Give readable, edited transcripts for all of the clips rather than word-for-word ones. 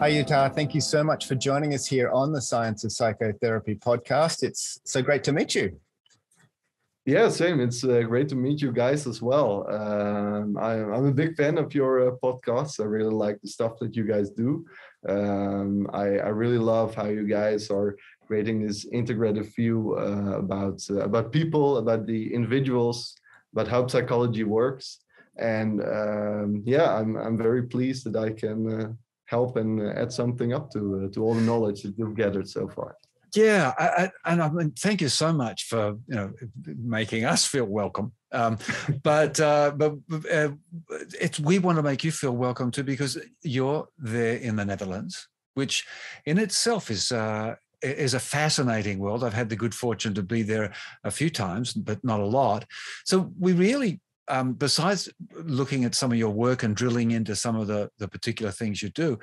Hi, Utah. Thank you so much for joining us here on the Science of Psychotherapy podcast. It's so great to meet you. Yeah, same. It's great to meet you guys as well. I'm a big fan of your podcast. I really like the stuff that you guys do. I really love how you guys are creating this integrative view about people, about the individuals, about how psychology works. And I'm very pleased that I can help and add something up to all the knowledge that you've gathered so far. Yeah, I mean, thank you so much for making us feel welcome. But we want to make you feel welcome too, because you're there in the Netherlands, which in itself is a fascinating world. I've had the good fortune to be there a few times, but not a lot. So we really, besides looking at some of your work and drilling into some of the particular things you do,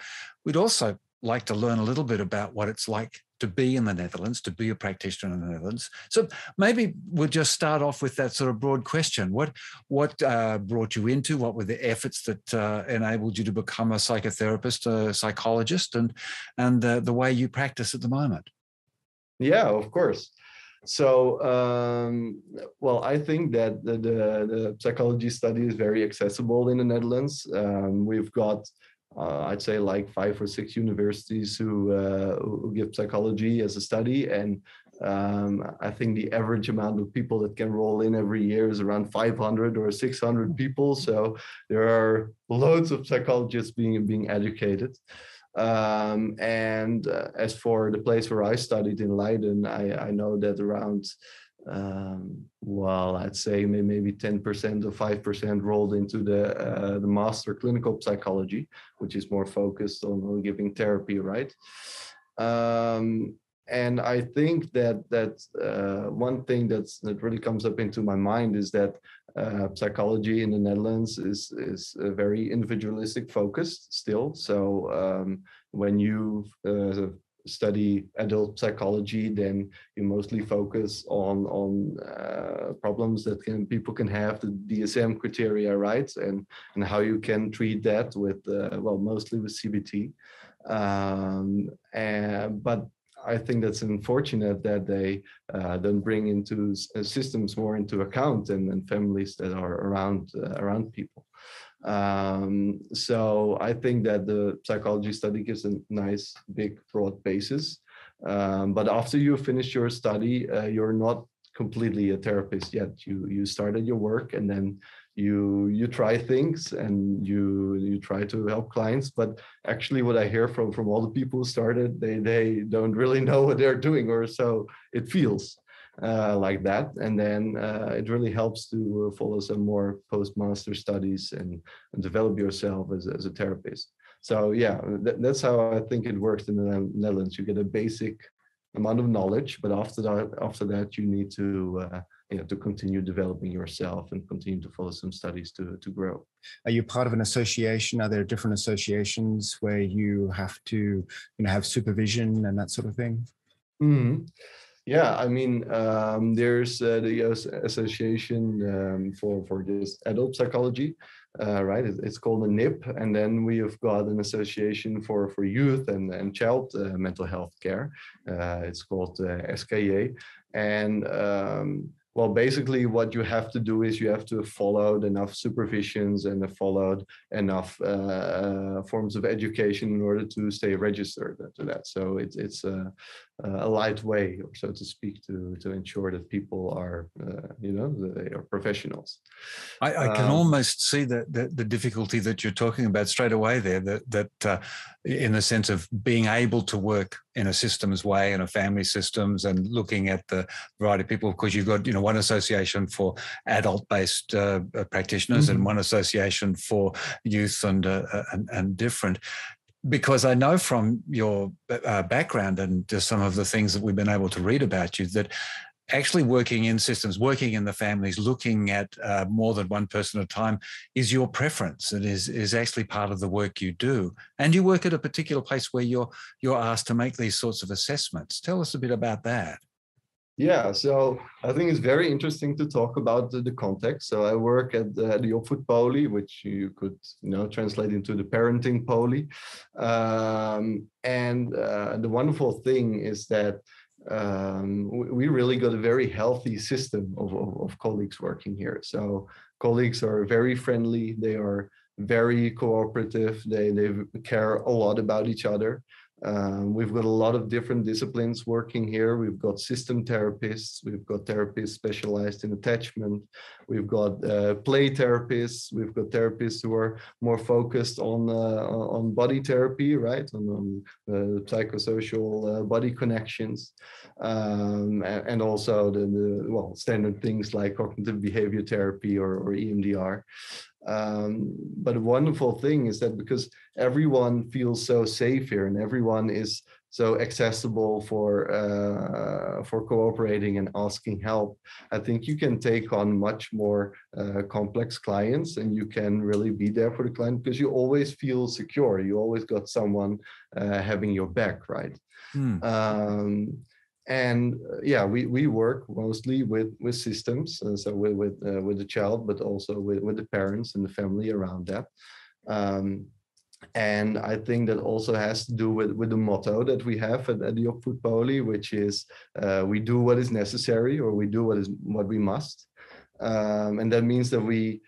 we'd also like to learn a little bit about what it's like to be in the Netherlands, to be a practitioner in the Netherlands. So maybe we'll just start off with that sort of broad question. What brought you into, what were the efforts that enabled you to become a psychotherapist, a psychologist, and the way you practice at the moment? Yeah, of course. So, I think that the psychology study is very accessible in the Netherlands. We've got I'd say like 5 or 6 universities who give psychology as a study. And I think the average amount of people that can roll in every year is around 500 or 600 people. So there are loads of psychologists being educated. As for the place where I studied in Leiden, I know that around I'd say maybe 10% or 5% rolled into the master clinical psychology, which is more focused on giving therapy, right? And I think that one thing that really comes up into my mind is that psychology in the Netherlands is a very individualistic focused still. So when you study adult psychology, then you mostly focus on problems that people can have, the DSM criteria, right? And how you can treat that with, mostly with CBT. But I think that's unfortunate that they don't bring into systems more into account and families that are around people. So I think that the psychology study gives a nice, big, broad basis. But after you finish your study, you're not completely a therapist yet. You started your work, and then you try things and you try to help clients. But actually, what I hear from all the people who started, they don't really know what they're doing, or so it feels. Like that, and then it really helps to follow some more postmaster studies and develop yourself as a therapist. So yeah, that's how I think it works in the Netherlands. You get a basic amount of knowledge, but after that you need to to continue developing yourself and continue to follow some studies to grow. Are you part of an association? Are there different associations where you have to have supervision and that sort of thing? Mm-hmm. Yeah, I mean, there's the Association for this adult psychology, right? It's called the NIP, and then we have got an association for youth and child mental health care. It's called SKA, and basically what you have to do is you have to have followed enough supervisions and have followed enough forms of education in order to stay registered to that. So it's a light way, or so to speak, to ensure that people are, they are professionals. I can almost see the difficulty that you're talking about straight away there, that in the sense of being able to work in a systems way, in a family systems, and looking at the variety of people, because you've got, one association for adult-based practitioners, mm-hmm. and one association for youth and different. Because I know from your background and just some of the things that we've been able to read about you, that actually working in systems, working in the families, looking at more than one person at a time is your preference. It is actually part of the work you do. And you work at a particular place where you're asked to make these sorts of assessments. Tell us a bit about that. Yeah, so I think it's very interesting to talk about the context. So I work at the opvoedpolie, which you could translate into the parenting poly. And the wonderful thing is that we really got a very healthy system of colleagues working here. So colleagues are very friendly. They are very cooperative. They care a lot about each other. We've got a lot of different disciplines working here. We've got system therapists. We've got therapists specialized in attachment. We've got play therapists. We've got therapists who are more focused on body therapy, right? On psychosocial body connections, and also the standard things like cognitive behavior therapy or EMDR. But a wonderful thing is that because everyone feels so safe here and everyone is so accessible for cooperating and asking help, I think you can take on much more complex clients, and you can really be there for the client because you always feel secure. You always got someone having your back, right? We work mostly with systems, so with the child, but also with the parents and the family around that. And I think that also has to do with the motto that we have at the opvoedpolie, which is we do what is necessary, or we do what we must. And that means that we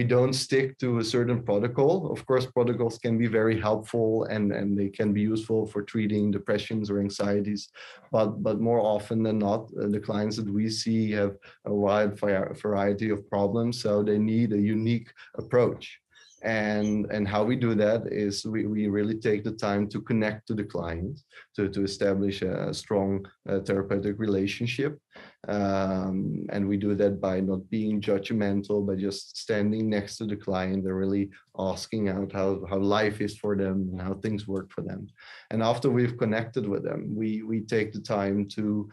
don't stick to a certain protocol. Of course, protocols can be very helpful and they can be useful for treating depressions or anxieties, but more often than not, the clients that we see have a wide variety of problems, so they need a unique approach. And how we do that is we really take the time to connect to the client, to establish a strong therapeutic relationship. And we do that by not being judgmental, but just standing next to the client and really asking out how life is for them and how things work for them. And after we've connected with them, we take the time to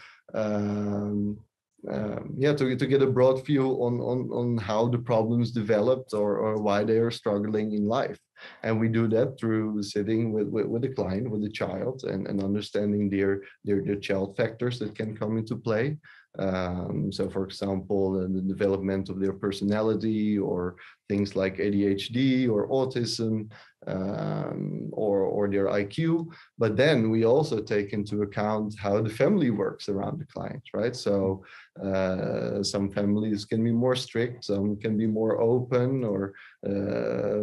get a broad view on how the problems developed or why they are struggling in life. And we do that through sitting with the client, with the child, and understanding their child factors that can come into play. So for example, the development of their personality, or things like ADHD or autism, or their IQ. But then we also take into account how the family works around the client, right? So some families can be more strict, some can be more open, or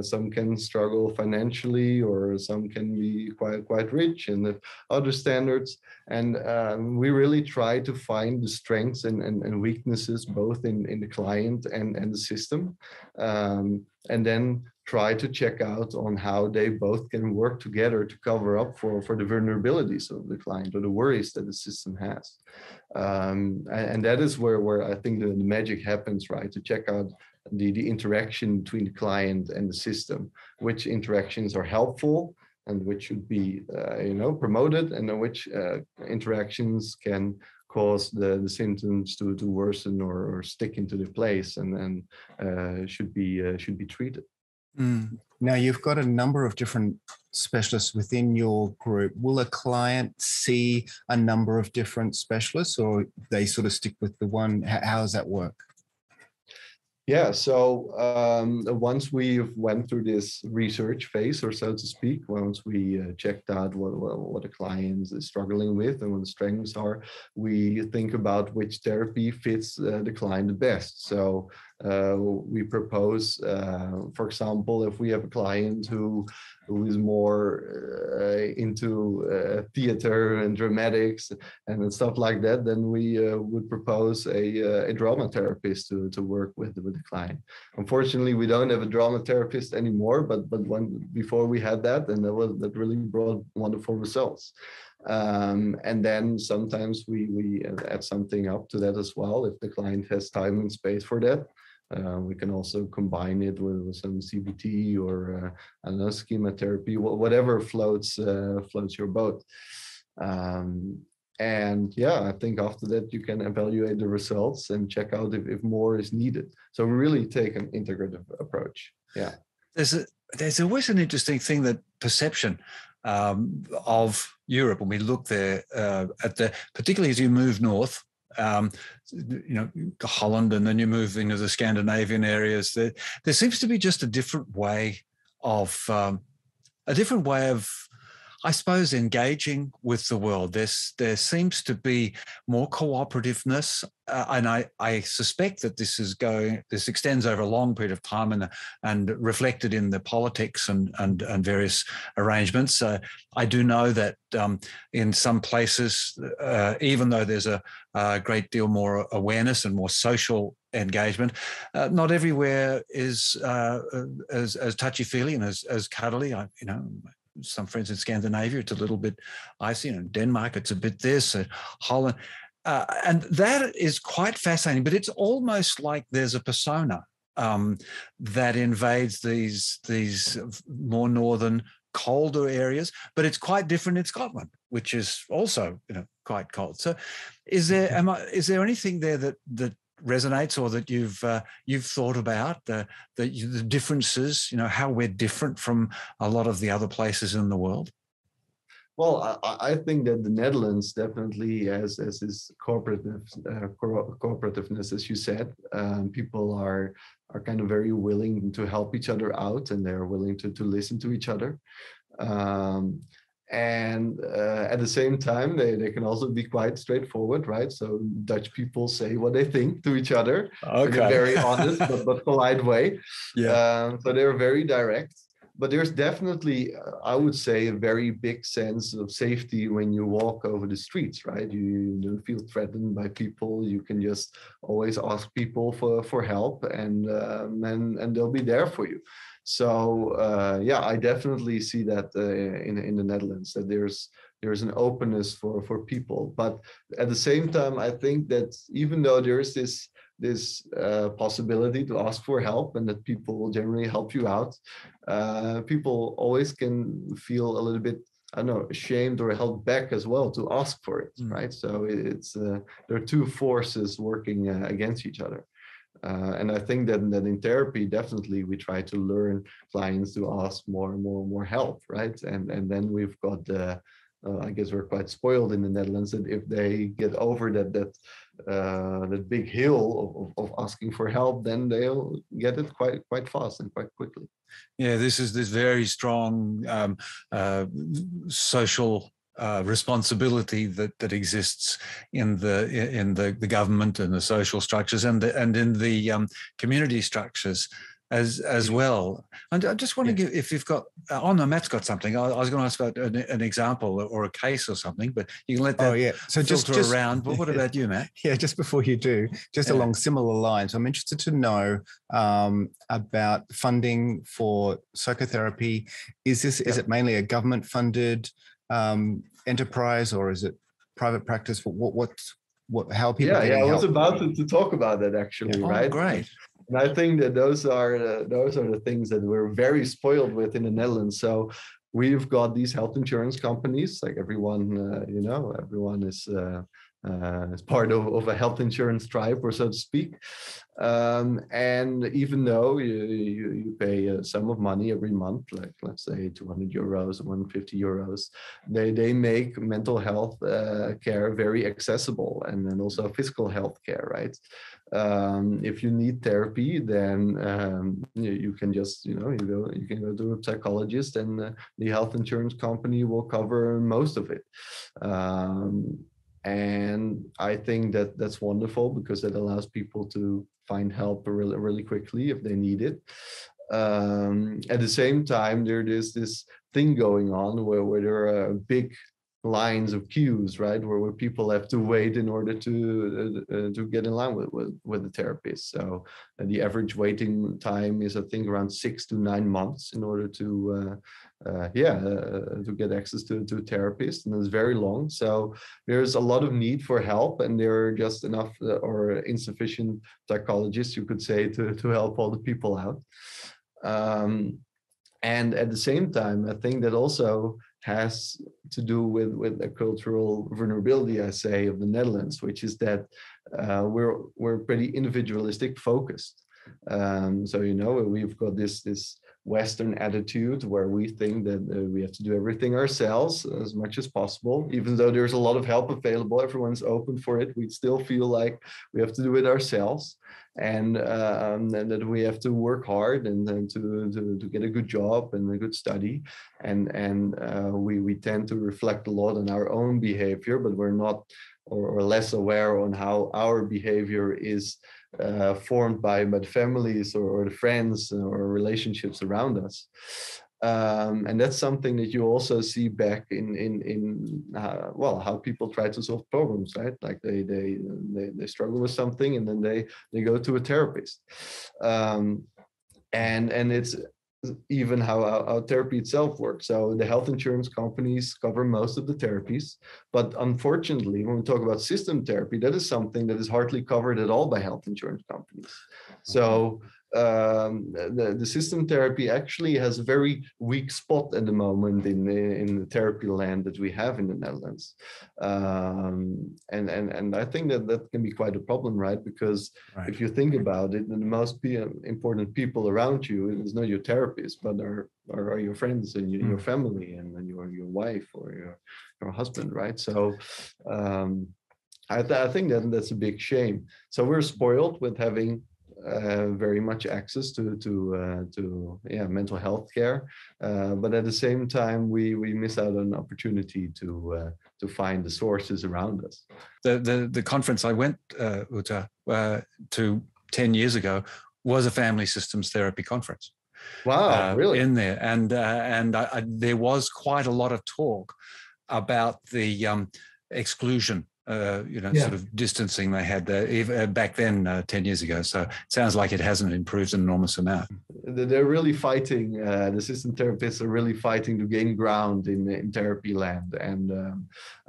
some can struggle financially, or some can be quite rich and have other standards. And we really try to find the strengths and weaknesses both in the client and the system, and then try to check out on how they both can work together to cover up for the vulnerabilities of the client or the worries that the system has. And that is where I think the magic happens, right? To check out the interaction between the client and the system, which interactions are helpful and which should be promoted, and which interactions can cause the symptoms to worsen or stick into their place, and should be treated. Now, you've got a number of different specialists within your group. Will a client see a number of different specialists, or they sort of stick with the one? How does that work? Yeah, so once we went through this research phase, or so to speak, once we checked out what the client is struggling with and what the strengths are, we think about which therapy fits the client the best. So we propose, for example, if we have a client who is more into theater and dramatics and stuff like that, then we would propose a drama therapist to work with the client. Unfortunately, we don't have a drama therapist anymore, but before we had that, and that really brought wonderful results. And then sometimes we add something up to that as well if the client has time and space for that. We can also combine it with some CBT or I don't know, schema therapy, whatever floats your boat. And yeah, I think after that you can evaluate the results and check out if more is needed. So we really take an integrative approach. Yeah. There's always an interesting thing, that perception of Europe when we look there particularly as you move north. Holland, and then you move into the Scandinavian areas. There seems to be just a different way of I suppose, engaging with the world. There seems to be more cooperativeness, and I suspect that this extends over a long period of time and reflected in the politics and various arrangements. I do know that in some places, even though there's a great deal more awareness and more social engagement, not everywhere is as touchy-feely and as cuddly. Some friends in Scandinavia, it's a little bit icy. In Denmark, it's a bit this. Holland, and that is quite fascinating. But it's almost like there's a persona that invades these more northern, colder areas. But it's quite different in Scotland, which is also quite cold. So, is there anything there that resonates, or that you've thought about the differences, how we're different from a lot of the other places in the world? Well, I think that the Netherlands definitely has this cooperativeness, as you said. People are kind of very willing to help each other out, and they're willing to listen to each other. And at the same time, they can also be quite straightforward, right? So Dutch people say what they think to each other in a very honest but polite way. Yeah. So they're very direct. But there's definitely, I would say, a very big sense of safety when you walk over the streets, right? You don't feel threatened by people. You can just always ask people for help, and they'll be there for you. So I definitely see that in the Netherlands, that there's an openness for people. But at the same time, I think that even though there's this possibility to ask for help, and that people will generally help you out, people always can feel a little bit, I don't know, ashamed or held back as well to ask for it, right? So it's there are two forces working against each other. And I think that in therapy, definitely we try to learn clients to ask more help, right? And then we've got I guess we're quite spoiled in the Netherlands that if they get over that big hill of asking for help, then they'll get it quite fast and quite quickly. Yeah, this very strong social responsibility that exists in the government and the social structures and in the community structures as well. And I just want to give, if you've got, Matt's got something. I was going to ask about an example or a case or something, but you can let that so filter around. But what about you, Matt? Yeah, just before you do, along similar lines, I'm interested to know about funding for psychotherapy. Is it mainly a government funded enterprise, or is it private practice? How people getting help? I was about to talk about that actually, right? Great. And I think that those are the things that we're very spoiled with in the Netherlands. So we've got these health insurance companies, like everyone, everyone is part of a health insurance tribe, or so to speak. And even though you pay a sum of money every month, like let's say 200 euros, 150 euros, they make mental health care very accessible, and then also physical health care, right? If you need therapy, then you can just you can go to a psychologist, and the health insurance company will cover most of it. And I think that that's wonderful, because it allows people to find help really, really quickly if they need it. At the same time, there is this thing going on where there are big lines of queues, right, where people have to wait in order to get in line with the therapist. So the average waiting time is, I think, around 6 to 9 months in order to get access to a therapist, and it's very long. So there's a lot of need for help, and there are just enough or insufficient psychologists, you could say, to help all the people out. And at the same time, I think that also has to do with a cultural vulnerability, I say, of the Netherlands, which is that we're pretty individualistic focused. So we've got this Western attitude where we think that we have to do everything ourselves as much as possible. Even though there's a lot of help available, everyone's open for it, we still feel like we have to do it ourselves, and that we have to work hard and then to get a good job and a good study. And we tend to reflect a lot on our own behavior, but we're not or less aware on how our behavior is formed by the families or the friends or relationships around us. And that's something that you also see back in how people try to solve problems, right? Like they struggle with something and then they go to a therapist. And it's even how therapy itself works. So the health insurance companies cover most of the therapies, but unfortunately, when we talk about system therapy, that is something that is hardly covered at all by health insurance companies. So the system therapy actually has a very weak spot at the moment in the therapy land that we have in the Netherlands, and I think that can be quite a problem, right? Because if you think about it, the most important people around you is not your therapist, but are your friends and your family and your wife or your husband, right? So I think that's a big shame. So we're spoiled with having very much access to mental health care, but at the same time we miss out on an opportunity to find the sources around us. The conference I went Utah, to 10 years ago was a family systems therapy conference. Wow, really? In there, and there was quite a lot of talk about the exclusion. Sort of distancing they had back then 10 years ago. So it sounds like it hasn't improved an enormous amount. They're really fighting, the system therapists are really fighting to gain ground in therapy land. And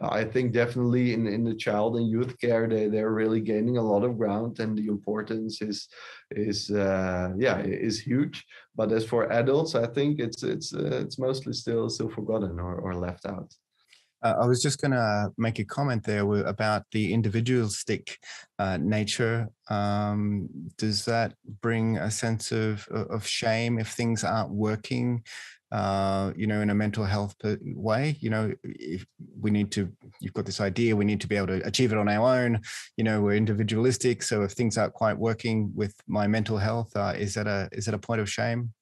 I think definitely in the child and youth care, they're really gaining a lot of ground, and the importance is huge. But as for adults, I think it's mostly still forgotten or left out. I was just going to make a comment there about the individualistic nature. Does that bring a sense of shame if things aren't working, in a mental health way? If you've got this idea, we need to be able to achieve it on our own. We're individualistic. So if things aren't quite working with my mental health, is that a point of shame?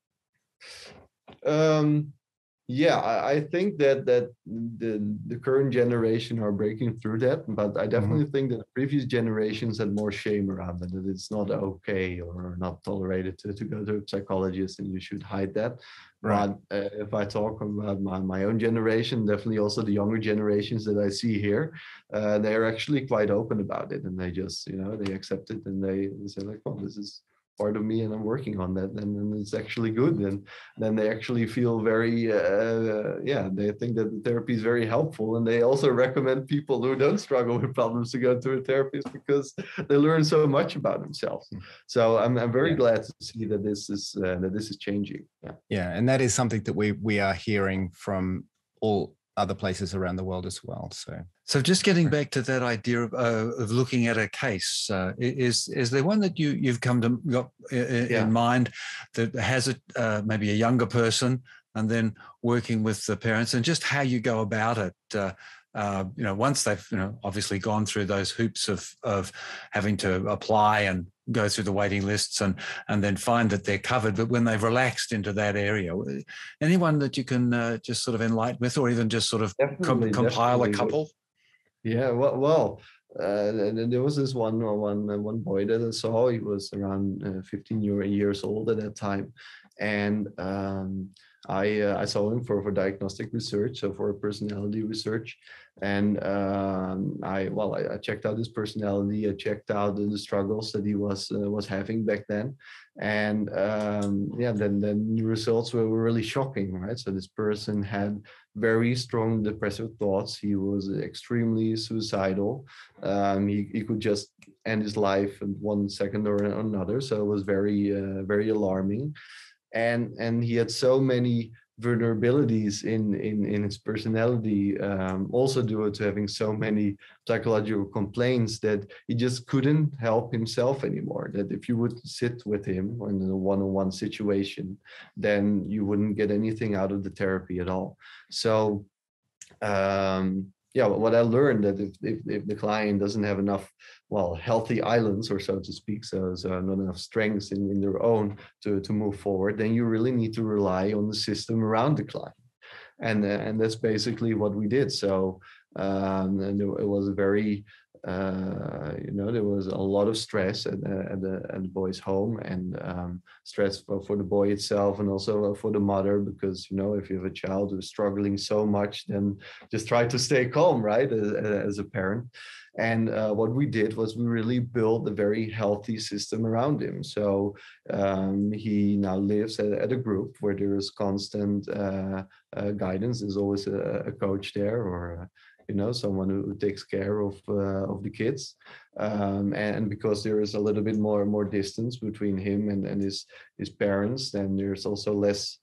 Yeah, I think that the current generation are breaking through that, but I definitely think that previous generations had more shame around it, that it's not okay or not tolerated to go to a psychologist and you should hide that. Right. But if I talk about my own generation, definitely also the younger generations that I see here, they are actually quite open about it, and they just, they accept it, and they say like, well, this is part of me and I'm working on that, and it's actually good. And then they actually feel very they think that the therapy is very helpful, and they also recommend people who don't struggle with problems to go to a therapist because they learn so much about themselves. So I'm very glad to see that this is changing. Yeah, and that is something that we are hearing from all other places around the world as well. So just getting back to that idea of looking at a case, is there one that you've come to got in mind that has maybe a younger person, and then working with the parents, and just how you go about it? Once they've obviously gone through those hoops of having to apply and go through the waiting lists and then find that they're covered, but when they've relaxed into that area, anyone that you can just sort of enlighten with, or even just sort of compile a couple? Yeah, well, there was this one boy that I saw. He was around 15 years old at that time, and I saw him for diagnostic research, so for personality research, and I checked out his personality. I checked out the struggles that he was having back then, and then the results were really shocking, right? So this person had very strong depressive thoughts. He was extremely suicidal. He could just end his life in 1 second or another. So it was very very alarming. And he had so many vulnerabilities in his personality, also due to having so many psychological complaints, that he just couldn't help himself anymore. That if you would sit with him in a one-on-one situation, then you wouldn't get anything out of the therapy at all. So yeah, what I learned, that if the client doesn't have enough, well, healthy islands, or so to speak, so not enough strengths in their own to move forward, then you really need to rely on the system around the client. And that's basically what we did. So and it was a very there was a lot of stress at the boy's home, and stress for the boy itself, and also for the mother, because if you have a child who's struggling so much, then just try to stay calm, right, as a parent. And what we did was we really built a very healthy system around him. So he now lives at a group where there is constant guidance. There's always a coach there, or someone who takes care of the kids, and because there is a little bit more distance between him and his parents, then there's also less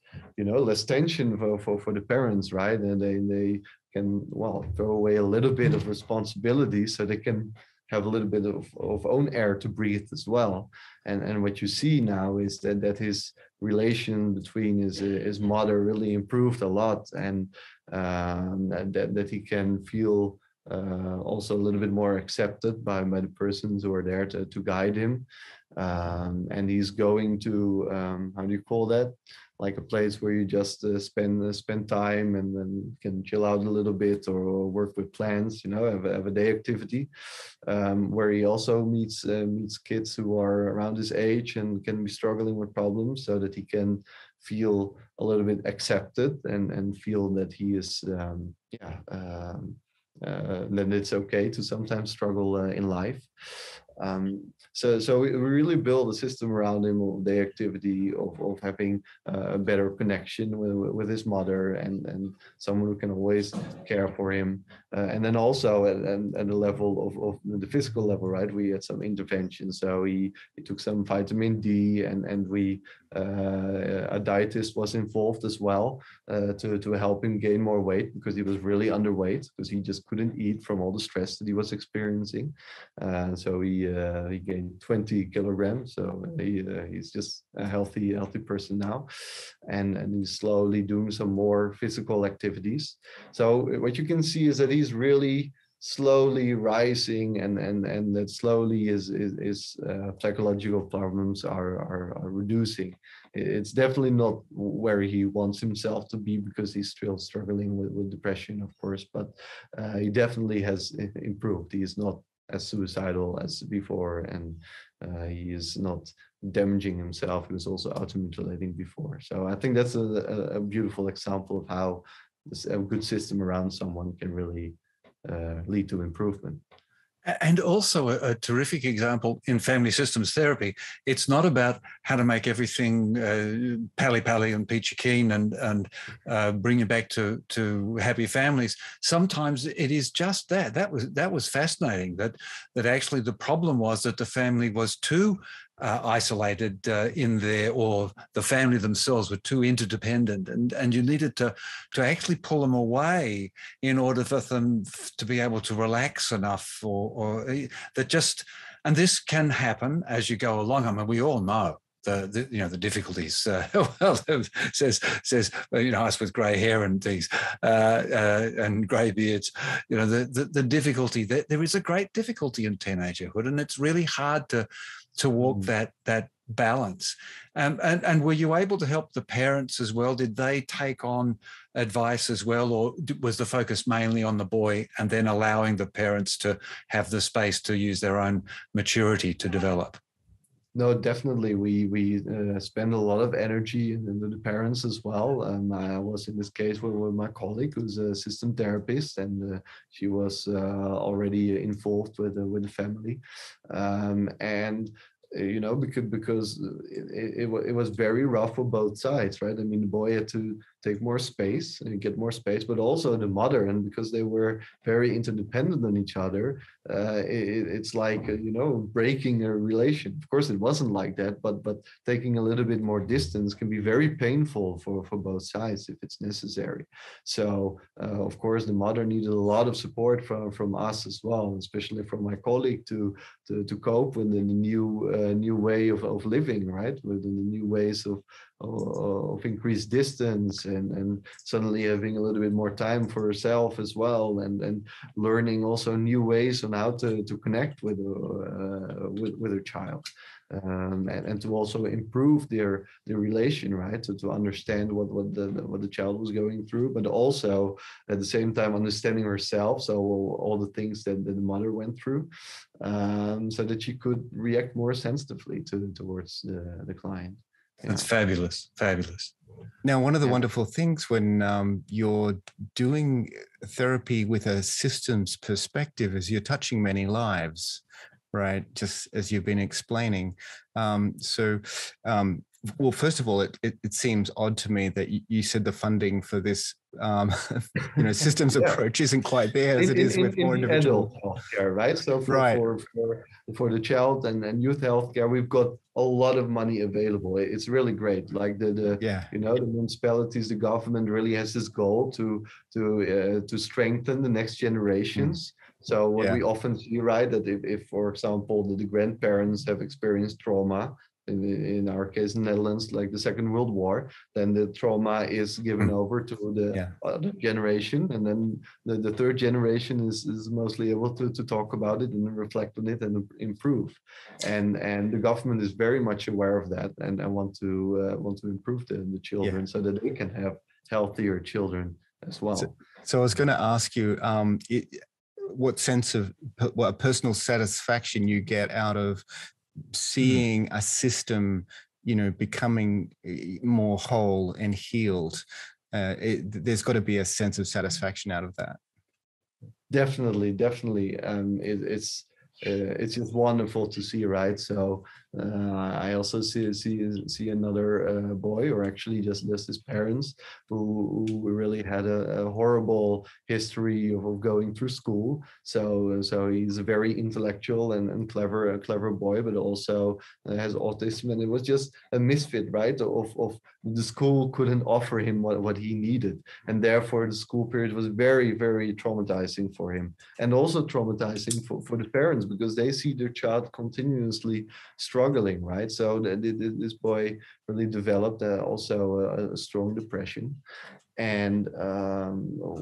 tension for the parents, right? And they can, well, throw away a little bit of responsibility, so they can have a little bit of own air to breathe as well. And what you see now is that his relation between his mother really improved a lot, and that he can feel also a little bit more accepted by the persons who are there to guide him. And he's going to, how do you call that? Like a place where you just spend time and then can chill out a little bit, or work with plants, have a day activity, where he also meets kids who are around his age and can be struggling with problems, so that he can feel a little bit accepted and feel that he is then it's okay to sometimes struggle in life. So we really build a system around him of day activity, of having a better connection with his mother, and someone who can always care for him. And then also at the level of the physical level, right? We had some intervention. So he took some vitamin D, and we a dietist was involved as well, to help him gain more weight, because he was really underweight, because he just couldn't eat from all the stress that he was experiencing. So he gained 20 kilograms. So he's just a healthy person now, and he's slowly doing some more physical activities. So what you can see is that he's really slowly rising, and that slowly his psychological problems are reducing. It's definitely not where he wants himself to be, because he's still struggling with depression, of course, but he definitely has improved. He is not as suicidal as before, and he is not damaging himself. He was also auto-mutilating before. So I think that's a beautiful example of how a good system around someone can really lead to improvement. And also a terrific example in family systems therapy. It's not about how to make everything pally and peachy keen and bring you back to happy families. Sometimes it is just that. That was fascinating. That actually the problem was that the family was too isolated in there, or the family themselves were too interdependent, and you needed to actually pull them away in order for them to be able to relax enough, or that just, and this can happen as you go along. I mean, we all know the difficulties. Well, says us with grey hair and things and grey beards. The difficulty. There is a great difficulty in teenagerhood, and it's really hard to walk that balance. And were you able to help the parents as well? Did they take on advice as well, or was the focus mainly on the boy, and then allowing the parents to have the space to use their own maturity to develop? No, definitely. We spend a lot of energy into the parents as well. I was in this case with my colleague, who's a system therapist, and she was already involved with the family, and because it was very rough for both sides, right? I mean, the boy had to take more space and get more space, but also the mother, and because they were very interdependent on each other, it's like breaking a relation. Of course, it wasn't like that, but taking a little bit more distance can be very painful for both sides if it's necessary. So of course, the mother needed a lot of support from us as well, especially from my colleague to cope with the new way of living, right, with the new ways of increased distance, and suddenly having a little bit more time for herself as well, and learning also new ways on how to connect with her child, and to also improve their relation, right, to understand what the child was going through, but also at the same time understanding herself, so all the things that the mother went through, so that she could react more sensitively towards the client. That's fabulous. Fabulous. Now, one of the wonderful things when you're doing therapy with a systems perspective is you're touching many lives, right? Just as you've been explaining. Well, first of all, it seems odd to me that you said the funding for this systems approach isn't quite there as it is with more individual adult healthcare, right? So for the child and youth healthcare, we've got a lot of money available. It's really great. Like the municipalities, the government really has this goal to strengthen the next generations. So what we often see, right, that if for example, the grandparents have experienced trauma, in our case, in the Netherlands, like the Second World War, then the trauma is given over to the other generation, and then the third generation is mostly able to talk about it and reflect on it and improve. And the government is very much aware of that, and I want to improve the children so that they can have healthier children as well. So I was going to ask you, what sense of personal satisfaction you get out of seeing a system, becoming more whole and healed. There's got to be a sense of satisfaction out of that. Definitely. It's just wonderful to see, right? So I also see another boy, or actually just his parents, who really had a horrible history of going through school. So he's a very intellectual and clever boy, but also has autism, and it was just a misfit, right? Of the school couldn't offer him what he needed, and therefore the school period was very, very traumatizing for him, and also traumatizing for the parents, because they see their child continuously struggling, right? So this boy really developed also a strong depression. And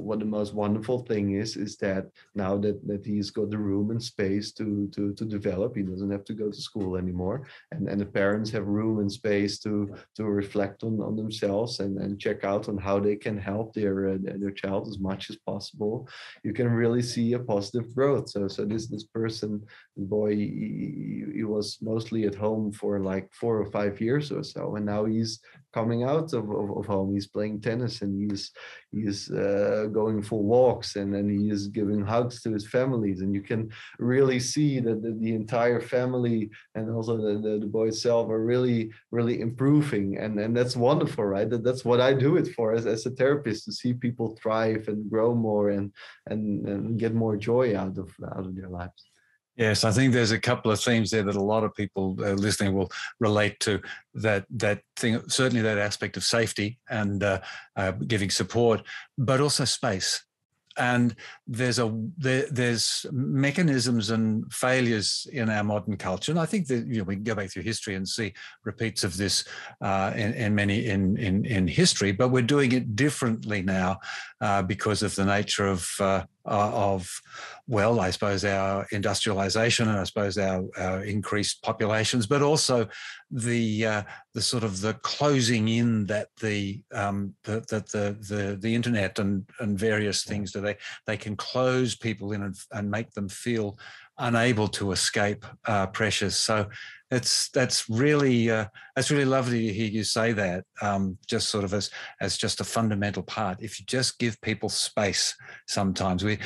what the most wonderful thing is that now that he's got the room and space to develop, he doesn't have to go to school anymore, and the parents have room and space to reflect on themselves and check out on how they can help their child as much as possible. You can really see a positive growth. So this person, the boy, he was mostly at home for like 4 or 5 years or so, and now he's coming out of home. He's playing tennis, and he's going for walks, and then he is giving hugs to his families, and you can really see that the entire family and also the boy itself are really, really improving, and that's wonderful, right? That's what I do it for as a therapist, to see people thrive and grow more and get more joy out of their lives. Yes, I think there's a couple of themes there that a lot of people listening will relate to. That thing, certainly that aspect of safety and giving support, but also space. And there's mechanisms and failures in our modern culture, and I think that we can go back through history and see repeats of this in history. But we're doing it differently now because of the nature of I suppose our industrialization, and I suppose our increased populations, but also the sort of the closing in that the internet and various things that they can close people in and make them feel unable to escape pressures. So that's really lovely to hear you say that, just sort of as just a fundamental part. If you just give people space, sometimes we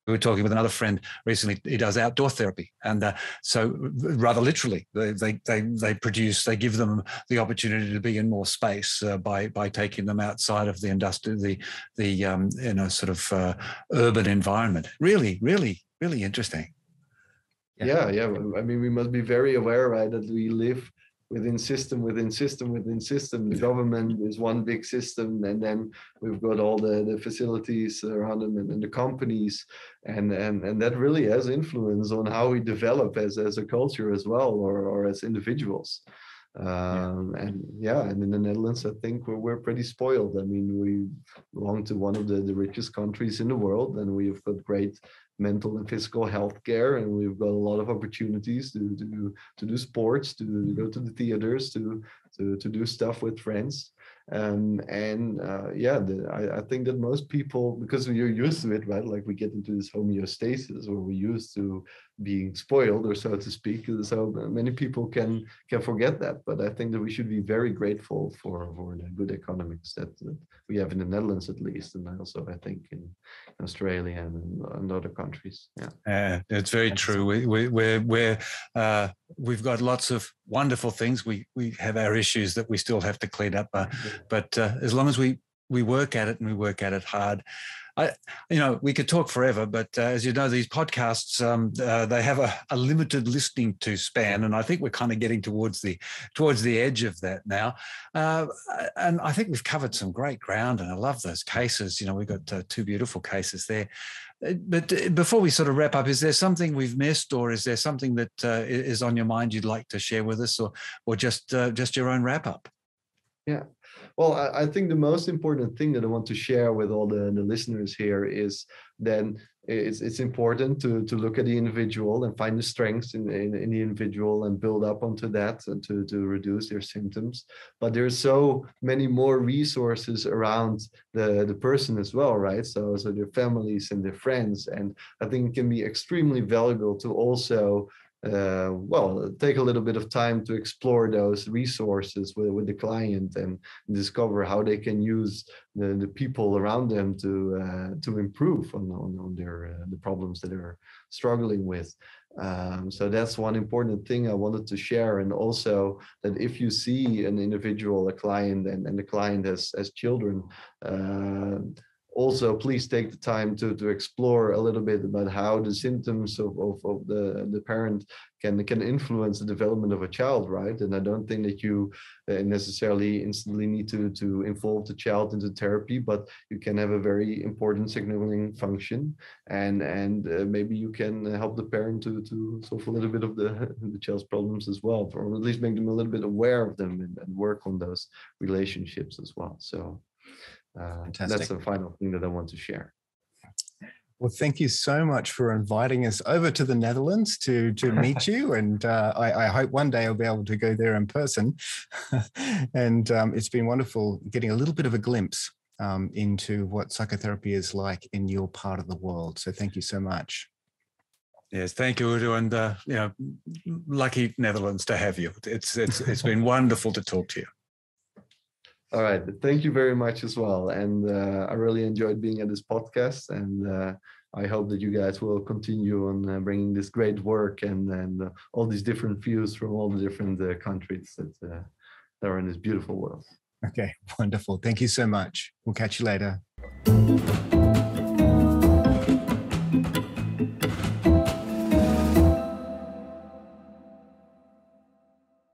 We were talking with another friend recently. He does outdoor therapy, and so rather literally, they produce. They give them the opportunity to be in more space by taking them outside of the sort of urban environment. Really, really, really interesting. Yeah. I mean, we must be very aware, right, that we live within system, within system, within system. The government is one big system, and then we've got all the facilities around them and the companies, and that really has influence on how we develop as a culture as well, or as individuals. And in the Netherlands, I think we're pretty spoiled. I mean, we belong to one of the richest countries in the world, and we've got great mental and physical health care, and we've got a lot of opportunities to do sports, to go to the theaters, to do stuff with friends. I think that most people, because you're used to it, right? Like we get into this homeostasis where we're used to being spoiled, or so to speak. So many people can forget that. But I think that we should be very grateful for the good economics that we have in the Netherlands, at least, and also I think in Australia and other countries. Yeah, it's very true. We've got lots of wonderful things. We have our issues that we still have to clean up, but as long as we work at it, and we work at it hard. We could talk forever, but as you know, these podcasts, they have a limited listening to span, and I think we're kind of getting towards the edge of that now. And I think we've covered some great ground, and I love those cases. We've got two beautiful cases there. But before we sort of wrap up, is there something we've missed, or is there something that is on your mind you'd like to share with us, or just your own wrap up? Yeah. Well, I think the most important thing that I want to share with all the listeners here is then it's important to look at the individual and find the strengths in the individual and build up onto that and to reduce their symptoms. But there's so many more resources around the person as well, right? So their families and their friends. And I think it can be extremely valuable to also take a little bit of time to explore those resources with the client and discover how they can use the people around them to improve on their the problems that they're struggling with. So that's one important thing I wanted to share. And also that if you see an individual, a client, and the client has children, also, please take the time to explore a little bit about how the symptoms of the parent can influence the development of a child, right? And I don't think that you necessarily instantly need to involve the child into therapy, but you can have a very important signaling function, and maybe you can help the parent to solve a little bit of the child's problems as well, or at least make them a little bit aware of them and work on those relationships as well. So. That's the final thing that I want to share. Well, thank you so much for inviting us over to the Netherlands to meet you. And I hope one day I'll be able to go there in person. And it's been wonderful getting a little bit of a glimpse into what psychotherapy is like in your part of the world. So thank you so much. Yes, thank you, Udo, and lucky Netherlands to have you. It's been wonderful to talk to you. All right. Thank you very much as well. And I really enjoyed being at this podcast. And I hope that you guys will continue on bringing this great work and all these different views from all the different countries that are in this beautiful world. Okay, wonderful. Thank you so much. We'll catch you later.